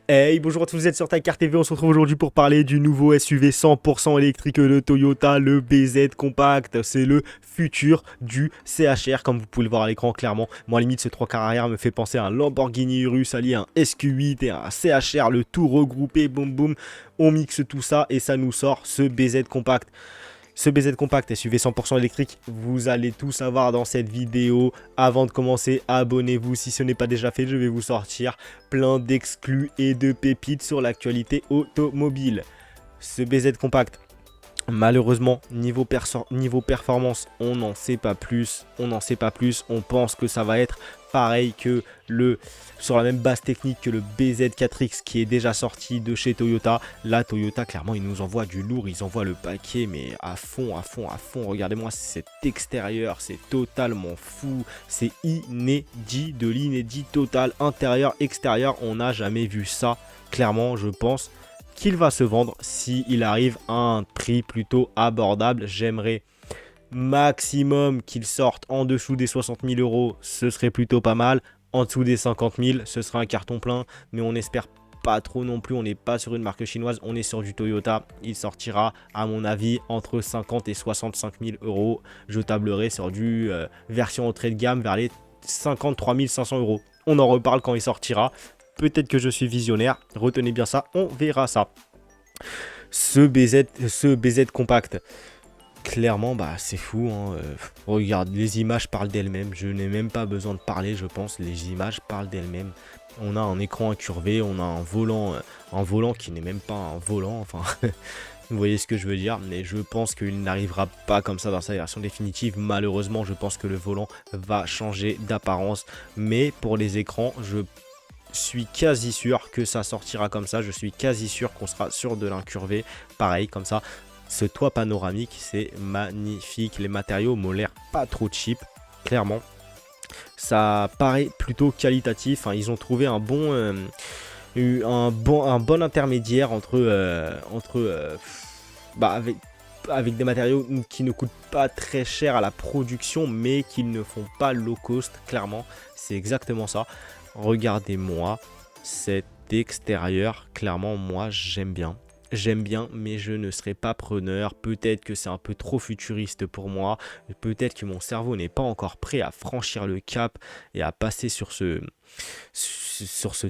Hey, bonjour à tous, vous êtes sur Tycar TV, on se retrouve aujourd'hui pour parler du nouveau SUV 100% électrique de Toyota, le BZ Compact. C'est le futur du CHR, comme vous pouvez le voir à l'écran clairement. Moi, limite, ce 3 quarts arrière me fait penser à un Lamborghini Urus allié à un SQ8 et un CHR, le tout regroupé, boum boum. On mixe tout ça et ça nous sort ce BZ Compact. Ce BZ Compact SUV 100% électrique, vous allez tout savoir dans cette vidéo. Avant de commencer, abonnez-vous si ce n'est pas déjà fait, je vais vous sortir plein d'exclus et de pépites sur l'actualité automobile. Ce BZ Compact, malheureusement, niveau performance, on n'en sait pas plus. On pense que ça va être pareil que sur la même base technique que le BZ4X qui est déjà sorti de chez Toyota. Là, Toyota, clairement, ils nous envoient du lourd. Ils envoient le paquet, mais à fond. Regardez-moi cet extérieur. C'est totalement fou. C'est inédit, de l'inédit total. Intérieur, extérieur, on n'a jamais vu ça. Clairement, je pense qu'il va se vendre s'il arrive à un prix plutôt abordable. J'aimerais maximum qu'il sorte en dessous des 60 000 euros, ce serait plutôt pas mal. En dessous des 50 000, ce sera un carton plein, mais on espère pas trop non plus. On n'est pas sur une marque chinoise, on est sur du Toyota. Il sortira, à mon avis, entre 50 et 65 000 euros. Je tablerai sur du version entrée de gamme vers les 53 500 euros. On en reparle quand il sortira. Peut-être que je suis visionnaire, retenez bien ça, on verra ça. Ce BZ compact, clairement, bah, c'est fou. Hein. Regarde, les images parlent d'elles-mêmes. Je n'ai même pas besoin de parler, je pense. Les images parlent d'elles-mêmes. On a un écran incurvé, on a un volant qui n'est même pas un volant. Enfin, vous voyez ce que je veux dire. Mais je pense qu'il n'arrivera pas comme ça dans sa version définitive. Malheureusement, je pense que le volant va changer d'apparence. Mais pour les écrans, je suis quasi sûr que ça sortira comme ça. Je suis quasi sûr qu'on sera sur de l'incurvé. Pareil, comme ça. Ce toit panoramique, c'est magnifique. Les matériaux m'ont l'air pas trop cheap, clairement. Ça paraît plutôt qualitatif. Hein. Ils ont trouvé un bon intermédiaire avec des matériaux qui ne coûtent pas très cher à la production, mais qui ne font pas low cost, clairement. C'est exactement ça. Regardez-moi cet extérieur. Clairement, moi, j'aime bien. J'aime bien, mais je ne serai pas preneur. Peut-être que c'est un peu trop futuriste pour moi. Peut-être que mon cerveau n'est pas encore prêt à franchir le cap et à passer sur ce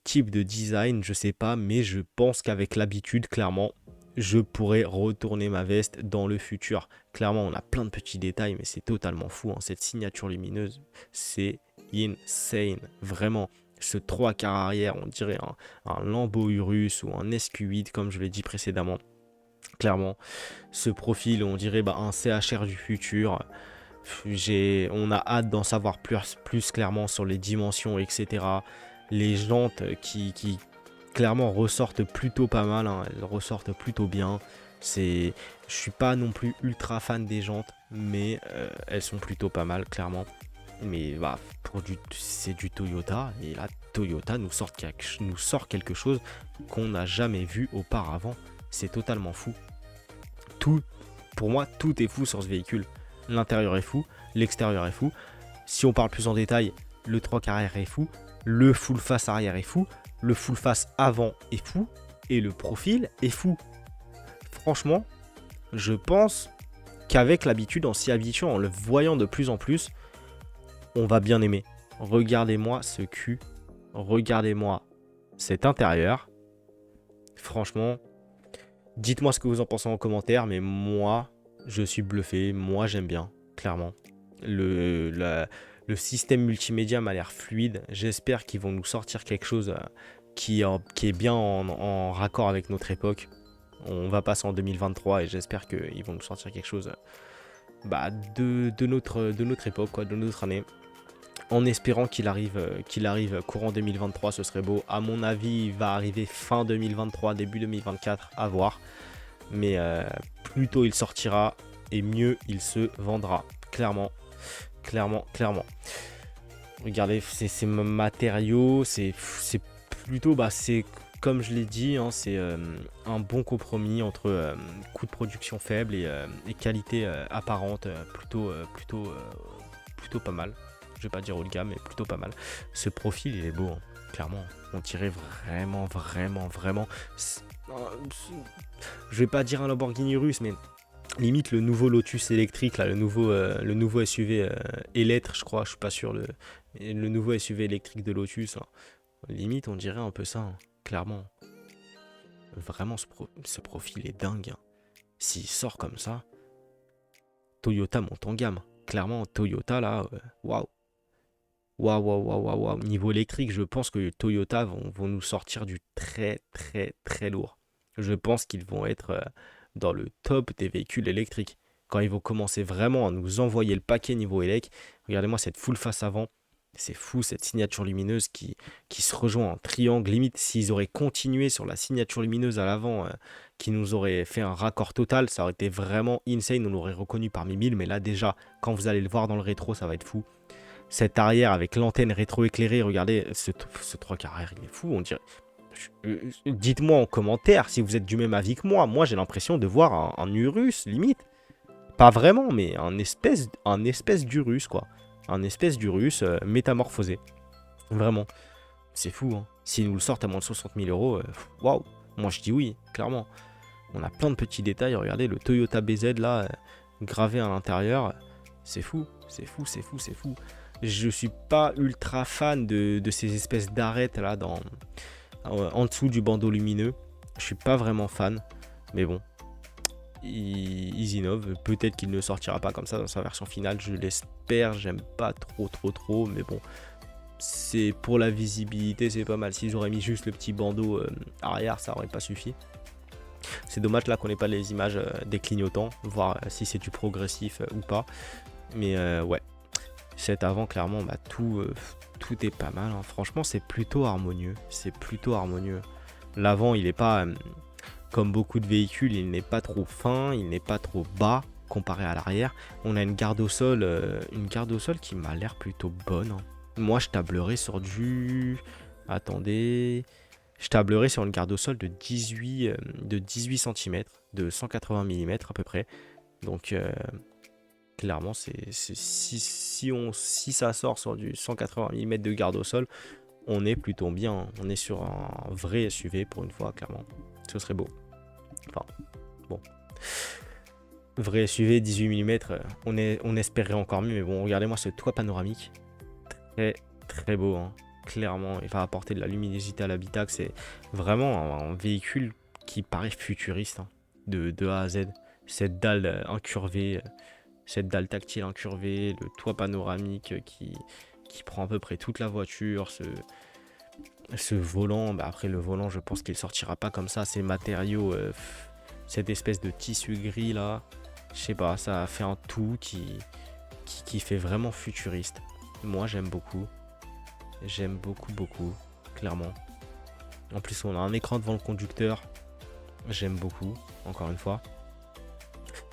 type de design. Je sais pas, mais je pense qu'avec l'habitude, clairement, je pourrais retourner ma veste dans le futur. Clairement, on a plein de petits détails, mais c'est totalement fou. Hein. Cette signature lumineuse, c'est insane. Vraiment. Ce 3 quarts arrière, on dirait un Lambo Urus ou un SQ8 comme je l'ai dit précédemment. Clairement, ce profil, on dirait un CHR du futur. On a hâte d'en savoir plus clairement sur les dimensions, etc. Les jantes qui clairement ressortent plutôt pas mal, hein. Elles ressortent plutôt bien. Je suis pas non plus ultra fan des jantes, mais elles sont plutôt pas mal, clairement. Mais bah, c'est du Toyota, et là Toyota nous sort quelque chose qu'on n'a jamais vu auparavant. C'est totalement fou. Pour moi, tout est fou sur ce véhicule. L'intérieur est fou, l'extérieur est fou. Si on parle plus en détail, le 3 quarts arrière est fou, le full face arrière est fou, le full face avant est fou, et le profil est fou. Franchement, je pense qu'avec l'habitude, en s'y habituant, en le voyant de plus en plus, on va bien aimer. Regardez-moi ce cul. Regardez-moi cet intérieur. Franchement, dites-moi ce que vous en pensez en commentaire. Mais moi, je suis bluffé. Moi, j'aime bien, clairement. Le système multimédia m'a l'air fluide. J'espère qu'ils vont nous sortir quelque chose qui est bien en raccord avec notre époque. On va passer en 2023 et j'espère qu'ils vont nous sortir quelque chose de notre époque, quoi, de notre année. En espérant qu'il arrive courant 2023, ce serait beau. À mon avis, il va arriver fin 2023, début 2024, à voir. Mais plus tôt il sortira, et mieux il se vendra. Clairement. Regardez, ces matériaux, c'est plutôt, c'est comme je l'ai dit, hein, c'est un bon compromis entre coût de production faible et qualité apparente, plutôt pas mal. Je vais pas dire haut de gamme, mais plutôt pas mal. Ce profil, il est beau. Hein. Clairement, on dirait vraiment. Je vais pas dire un Lamborghini russe, mais limite le nouveau Lotus électrique, là, le nouveau SUV électre, je crois, je suis pas sûr, le nouveau SUV électrique de Lotus, hein. Limite, on dirait un peu ça, hein, clairement. Vraiment, ce profil est dingue, hein. S'il sort comme ça, Toyota monte en gamme. Clairement, Toyota, là, waouh. Waouh. Niveau électrique, je pense que Toyota vont nous sortir du très lourd. Je pense qu'ils vont être dans le top des véhicules électriques. Quand ils vont commencer vraiment à nous envoyer le paquet niveau élec, regardez-moi cette full face avant. C'est fou cette signature lumineuse qui se rejoint en triangle. Limite, s'ils auraient continué sur la signature lumineuse à l'avant, qui nous aurait fait un raccord total, ça aurait été vraiment insane. On l'aurait reconnu parmi 1000. Mais là, déjà, quand vous allez le voir dans le rétro, ça va être fou. Cet arrière avec l'antenne rétro-éclairée, regardez, ce trois quarts arrière, il est fou, on dirait. Dites-moi en commentaire si vous êtes du même avis que moi. Moi, j'ai l'impression de voir un Urus, limite. Pas vraiment, mais un espèce d'Urus, quoi. Un espèce d'Urus métamorphosé. Vraiment. C'est fou, hein. S'ils nous le sortent à moins de 60 000 euros, waouh. Moi, je dis oui, clairement. On a plein de petits détails. Regardez, le Toyota BZ, là, gravé à l'intérieur. C'est fou. Je suis pas ultra fan de ces espèces d'arêtes là en dessous du bandeau lumineux. Je suis pas vraiment fan. Mais bon, ils innovent. Peut-être qu'il ne sortira pas comme ça dans sa version finale. Je l'espère. J'aime pas trop. Mais bon, c'est pour la visibilité, c'est pas mal. S'ils auraient mis juste le petit bandeau arrière, ça aurait pas suffi. C'est dommage là qu'on n'ait pas les images des clignotants. Voir si c'est du progressif ou pas. Mais ouais. Cet avant, clairement, bah, tout est pas mal, hein. Franchement, c'est plutôt harmonieux. L'avant, il n'est pas, comme beaucoup de véhicules, il n'est pas trop fin, il n'est pas trop bas comparé à l'arrière. On a une garde au sol qui m'a l'air plutôt bonne, hein. Moi, je tablerais sur du... Attendez... Je tablerais sur une garde au sol de 18 cm, de 180 mm à peu près. Donc... clairement, si ça sort sur du 180 mm de garde au sol, on est plutôt bien. On est sur un vrai SUV pour une fois, clairement. Ce serait beau. Enfin, bon. Vrai SUV, 18 mm, on espérait encore mieux. Mais bon, regardez-moi ce toit panoramique. Très beau, hein. Clairement, il va apporter de la luminosité à l'habitacle. C'est vraiment un véhicule qui paraît futuriste, hein, de A à Z. Cette dalle incurvée... Cette dalle tactile incurvée, le toit panoramique qui prend à peu près toute la voiture, ce volant, bah après le volant je pense qu'il sortira pas comme ça, ces matériaux, cette espèce de tissu gris là, je sais pas, ça a fait un tout qui fait vraiment futuriste. Moi j'aime beaucoup, clairement. En plus on a un écran devant le conducteur, j'aime beaucoup, encore une fois.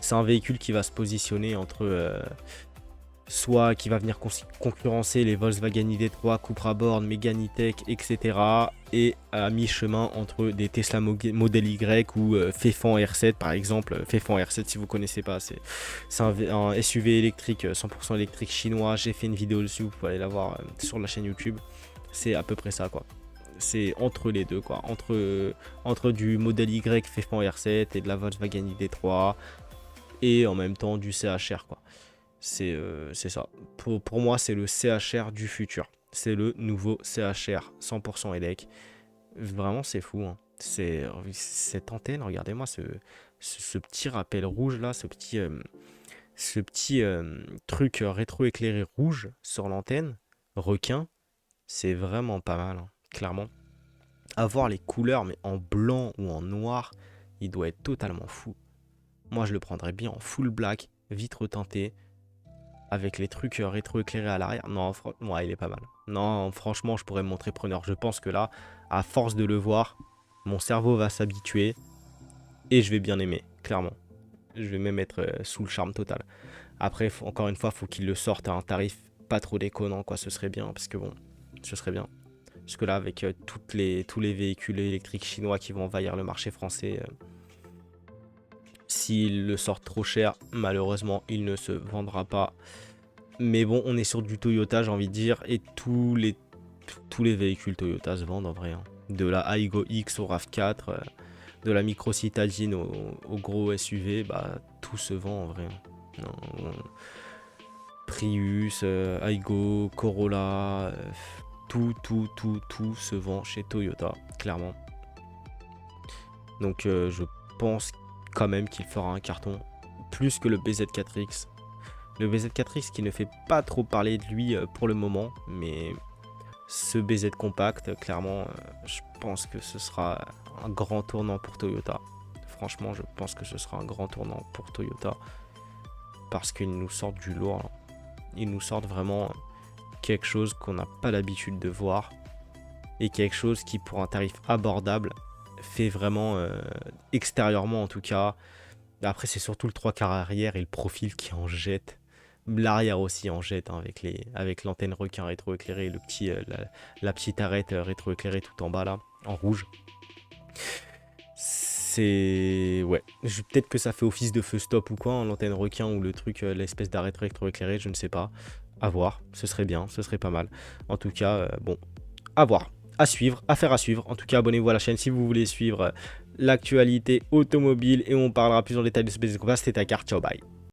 C'est un véhicule qui va se positionner entre soit qui va venir concurrencer les Volkswagen ID.3, Cupra Born, Megane E-Tech, etc. Et à mi-chemin entre des Tesla Model Y ou Féfan R7 par exemple. Féfan R7 si vous ne connaissez pas, c'est un SUV électrique, 100% électrique chinois. J'ai fait une vidéo dessus, vous pouvez aller la voir sur la chaîne YouTube. C'est à peu près ça quoi. C'est entre les deux quoi. Entre du Model Y Féfan R7 et de la Volkswagen ID.3. Et en même temps du CHR quoi. C'est ça. Pour moi, c'est le CHR du futur. C'est le nouveau CHR 100% ELEC. Vraiment, c'est fou, hein. Cette antenne, regardez-moi ce petit rappel rouge là, ce petit truc rétro-éclairé rouge sur l'antenne, requin, c'est vraiment pas mal, hein, clairement. Avoir les couleurs, mais en blanc ou en noir, il doit être totalement fou. Moi, je le prendrais bien en full black, vitre teintée, avec les trucs rétro-éclairés à l'arrière. Non, ouais, il est pas mal. Non, franchement, je pourrais me montrer preneur. Je pense que là, à force de le voir, mon cerveau va s'habituer et je vais bien aimer, clairement. Je vais même être sous le charme total. Après, encore une fois, faut qu'il le sorte à un tarif pas trop déconnant, quoi. Ce serait bien, parce que bon, ce serait bien. Parce que là, avec tous les véhicules électriques chinois qui vont envahir le marché français... S'il le sort trop cher, malheureusement, il ne se vendra pas. Mais bon, on est sur du Toyota, j'ai envie de dire. Et tous tous les véhicules Toyota se vendent en vrai, hein. De la Aygo X au RAV4, de la Micro Citadine au gros SUV, bah tout se vend en vrai, hein. Non, Prius, Aygo, Corolla, tout se vend chez Toyota, clairement. Donc je pense quand même qu'il fera un carton plus que le BZ4X. Le BZ4X qui ne fait pas trop parler de lui pour le moment, mais ce BZ compact, clairement, je pense que ce sera un grand tournant pour Toyota. Franchement, je pense que ce sera un grand tournant pour Toyota parce qu'ils nous sortent du lourd, hein. Ils nous sortent vraiment quelque chose qu'on n'a pas l'habitude de voir et quelque chose qui, pour un tarif abordable, fait vraiment extérieurement en tout cas. Après, c'est surtout le 3/4 arrière et le profil qui en jette. L'arrière aussi en jette, hein, avec l'antenne requin rétroéclairée et la petite arête rétroéclairée tout en bas là, en rouge. C'est... Ouais, peut-être que ça fait office de feu stop ou quoi, hein, l'antenne requin ou le truc, l'espèce d'arête rétroéclairée, je ne sais pas. À voir, ce serait bien, ce serait pas mal. En tout cas, bon, à voir, à suivre, affaire à suivre. En tout cas, abonnez-vous à la chaîne si vous voulez suivre l'actualité automobile et on parlera plus en détail de ce BZ Compact. C'était Takar, ciao, bye.